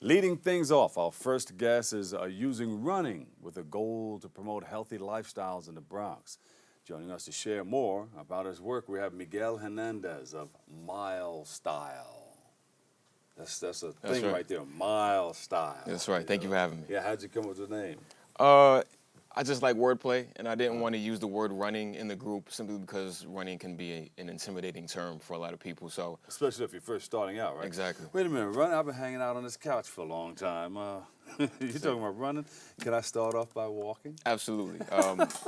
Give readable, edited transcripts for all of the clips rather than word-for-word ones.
Leading things off, our first guest is using running with a goal to promote healthy lifestyles in the Bronx. Joining us to share more about his work, we have Miguel Hernandez of Mile Style. That's a thing right there, Mile Style. That's right. Thank you for having me. Yeah, how'd you come up with the name? I just like wordplay, and I didn't want to use the word running in the group simply because running can be an intimidating term for a lot of people. So, Especially if you're first starting out, right? Exactly. Wait a minute, running? I've been hanging out on this couch for a long time. You talking about running? Can I start off by walking? absolutely.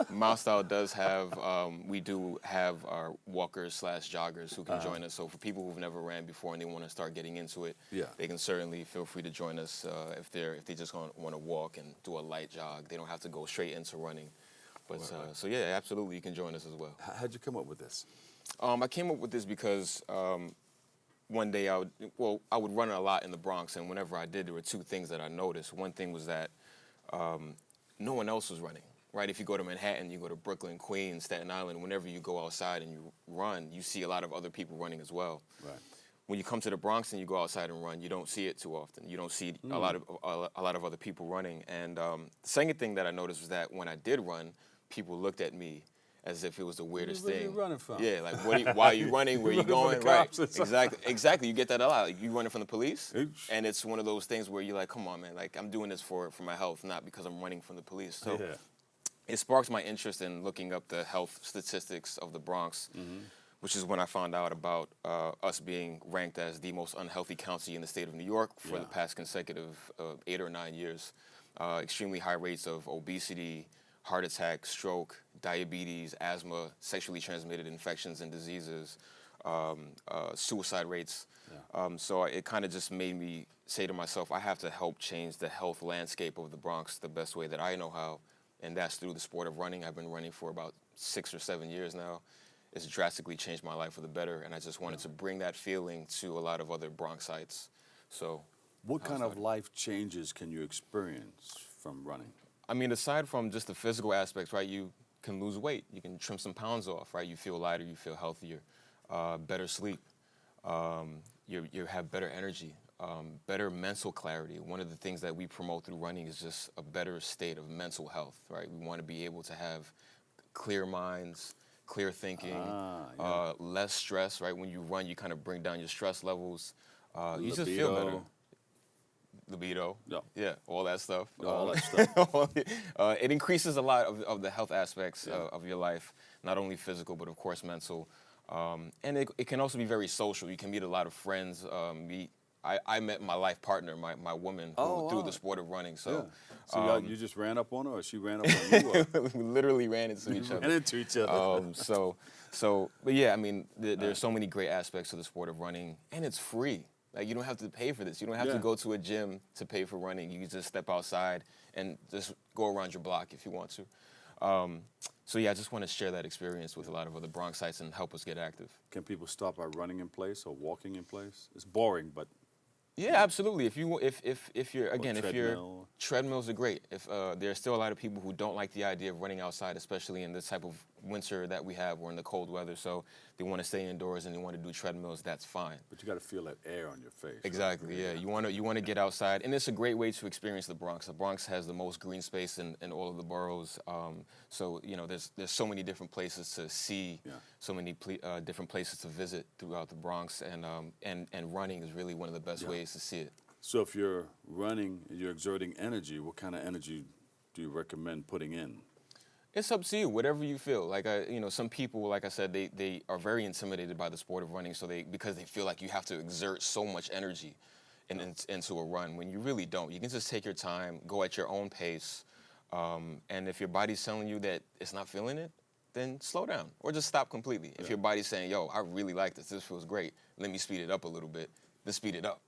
Mile Style does have, we do have our walkers / joggers who can join us. So for people who've never ran before and they want to start getting into it, they can certainly feel free to join us if they just want to walk and do a light jog. They don't have to go straight into running. But so yeah, absolutely, you can join us as well. How'd you come up with this? I came up with this because one day I would run a lot in the Bronx, and whenever I did, there were two things that I noticed. One thing was that no one else was running, right? If you go to Manhattan, you go to Brooklyn, Queens, Staten Island, whenever you go outside and you run, you see a lot of other people running as well. Right. When you come to the Bronx and you go outside and run, you don't see it too often. You don't see a lot of other people running. And the second thing that I noticed was that when I did run, people looked at me as if it was the weirdest Where thing. you running from? Yeah, like why are you running? Where are you going? Right. Exactly. Exactly. You get that a lot. You running from the police, Oops. and it's one of those things where you're like, come on, man. Like I'm doing this for my health, not because I'm running from the police. So it sparks my interest in looking up the health statistics of the Bronx, which is when I found out about us being ranked as the most unhealthy county in the state of New York for the past consecutive 8 or 9 years. Extremely high rates of obesity, heart attack, stroke, diabetes, asthma, sexually transmitted infections and diseases, suicide rates. So it kind of just made me say to myself, I have to help change the health landscape of the Bronx the best way that I know how, and that's through the sport of running. I've been running for about 6 or 7 years now. It's drastically changed my life for the better, and I just wanted to bring that feeling to a lot of other Bronxites. So, what kind of life changes can you experience from running? I mean, aside from just the physical aspects, right, you can lose weight. You can trim some pounds off, right? You feel lighter, you feel healthier, better sleep. You have better energy, better mental clarity. One of the things that we promote through running is just a better state of mental health, right? We want to be able to have clear minds, clear thinking, less stress, right? When you run, you kind of bring down your stress levels. You just feel better. Libido, yeah, all that stuff. All that stuff. It increases a lot of the health aspects of your life, not only physical, but of course mental. And it can also be very social. You can meet a lot of friends. I met my life partner, my woman, through the sport of running. So, so you just ran up on her, or she ran up on you? We literally ran into each other. Ran into each other. But yeah, I mean, there's so many great aspects to the sport of running, and it's free. Like, you don't have to pay for this. You don't have to go to a gym to pay for running. You can just step outside and just go around your block if you want to. So yeah, I just want to share that experience with a lot of other Bronxites and help us get active. Can people start by running in place or walking in place? It's boring, but yeah, absolutely. If treadmills are great. If there's still a lot of people who don't like the idea of running outside, especially in this type of winter that we have, or in the cold weather. So they want to stay indoors and they want to do treadmills. That's fine. But you got to feel that air on your face. Exactly. Right? Yeah. You want to get outside, and it's a great way to experience the Bronx. The Bronx has the most green space in all of the boroughs. So there's so many different places to see, so many different places to visit throughout the Bronx, and running is really one of the best ways to see it. So if you're running and you're exerting energy, what kind of energy do you recommend putting in? It's up to you, whatever you feel. Like, some people, like I said, they are very intimidated by the sport of running, because they feel like you have to exert so much energy into a run, when you really don't. You can just take your time, go at your own pace, and if your body's telling you that it's not feeling it, then slow down, or just stop completely. If your body's saying, yo, I really like this feels great, let me speed it up a little bit, then speed it up.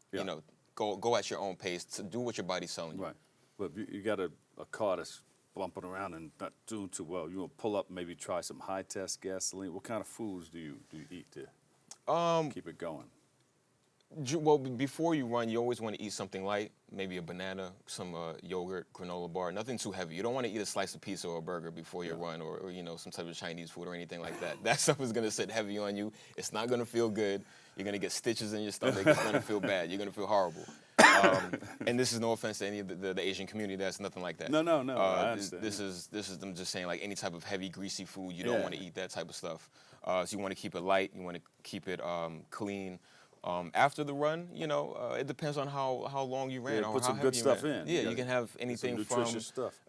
Go at your own pace to do what your body's telling you. Right. But if you got a car that's bumping around and not doing too well, you want to pull up, maybe try some high-test gasoline. What kind of foods do you eat to keep it going? Well, before you run, you always want to eat something light, maybe a banana, some yogurt, granola bar, nothing too heavy. You don't want to eat a slice of pizza or a burger before you run, or some type of Chinese food or anything like that. That stuff is going to sit heavy on you. It's not going to feel good. You're going to get stitches in your stomach. It's going to feel bad. You're going to feel horrible. And this is no offense to any of the Asian community. That's nothing like that. No, I understand. This is them just saying like any type of heavy, greasy food. You don't want to eat that type of stuff. So you want to keep it light. You want to keep it clean. After the run, it depends on how long you ran. Yeah, or put how some heavy good you stuff ran. in. Yeah, you can have anything some from nutritious stuff.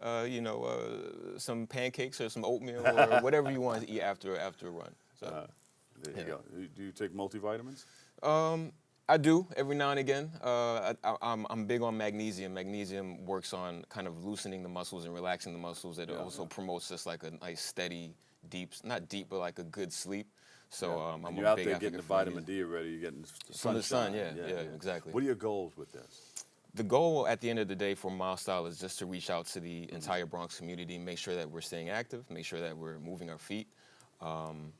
some pancakes or some oatmeal or whatever you want to eat after a run. So. There you go. Do you take multivitamins? I do every now and again. I'm big on magnesium. Magnesium works on kind of loosening the muscles and relaxing the muscles. It also promotes just like a nice steady, deep, not deep, but like a good sleep. So I'm and you're a out big there advocate getting the for vitamin magnesium. D already. You're getting the From the sun, sunshine. yeah, exactly. What are your goals with this? The goal at the end of the day for Mile Style is just to reach out to the entire Bronx community, make sure that we're staying active, make sure that we're moving our feet, and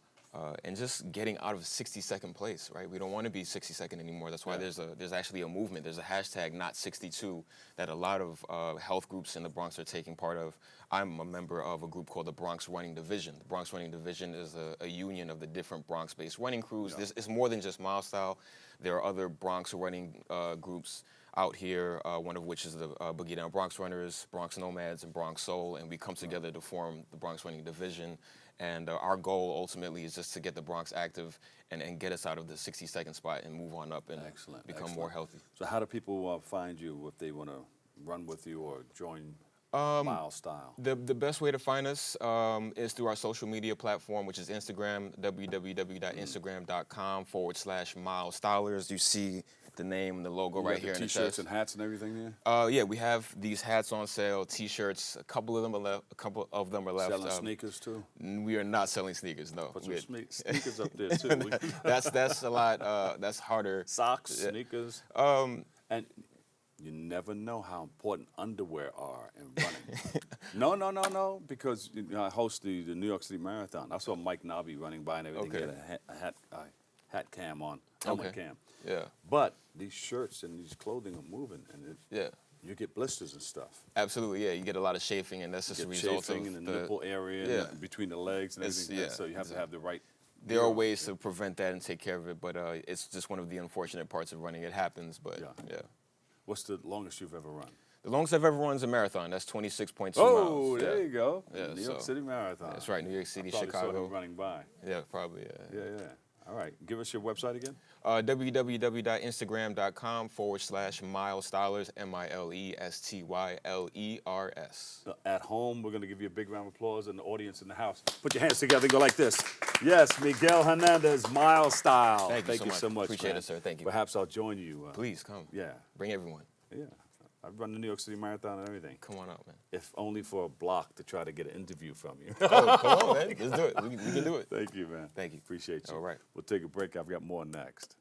just getting out of 60-second place, right? We don't want to be 60-second anymore. That's why there's actually a movement. There's a hashtag not 62 that a lot of health groups in the Bronx are taking part of. I'm a member of a group called the Bronx Running Division. The Bronx Running Division is a union of the different Bronx-based running crews. It's more than just Mile Style. There are other Bronx running groups out here, one of which is the Boogie Down Bronx Runners, Bronx Nomads, and Bronx Soul, and we come together to form the Bronx Running Division. And our goal ultimately is just to get the Bronx active and get us out of the 60-second spot and move on up and become more healthy. So how do people find you if they want to run with you or join Mile Style? The best way to find us is through our social media platform, which is Instagram, www.instagram.com/milestylers. You see the name and the logo right here in the chest. T-shirts and hats and everything there? Yeah, we have these hats on sale, T-shirts. A couple of them are left. Selling sneakers too? We are not selling sneakers, no. Put some sneakers up there too. That's a lot. That's harder. Socks, sneakers. And you never know how important underwear are in running. No, because I host the New York City Marathon. I saw Mike Nobby running by and everything. He had a hat cam on, helmet cam. Yeah. But these shirts and these clothing are moving, and you get blisters and stuff. Absolutely, yeah. You get a lot of chafing, and that's just a result chafing of in the nipple area, and between the legs and everything. So you have to have the right. There are ways to prevent that and take care of it, but it's just one of the unfortunate parts of running. It happens, but yeah. What's the longest you've ever run? The longest I've ever run is a marathon. That's 26.2 miles. Oh, there you go. Yeah, New York City Marathon. That's right, New York City, Chicago. Chicago. Running by. Yeah, probably, Yeah. All right. Give us your website again. www.instagram.com/milestylers, MILESTYLERS. At home, we're going to give you a big round of applause, and the audience in the house. Put your hands together and go like this. Yes, Miguel Hernandez, Mile Style. Thank you so much. Appreciate man. it, sir. Thank you. Perhaps I'll join you. Please come. Yeah. Bring everyone. Yeah. I've run the New York City Marathon and everything. Come on out, man. If only for a block to try to get an interview from you. Oh, come on, man. Let's do it. We can do it. Thank you, man. Thank you. Appreciate you. All right. We'll take a break. I've got more next.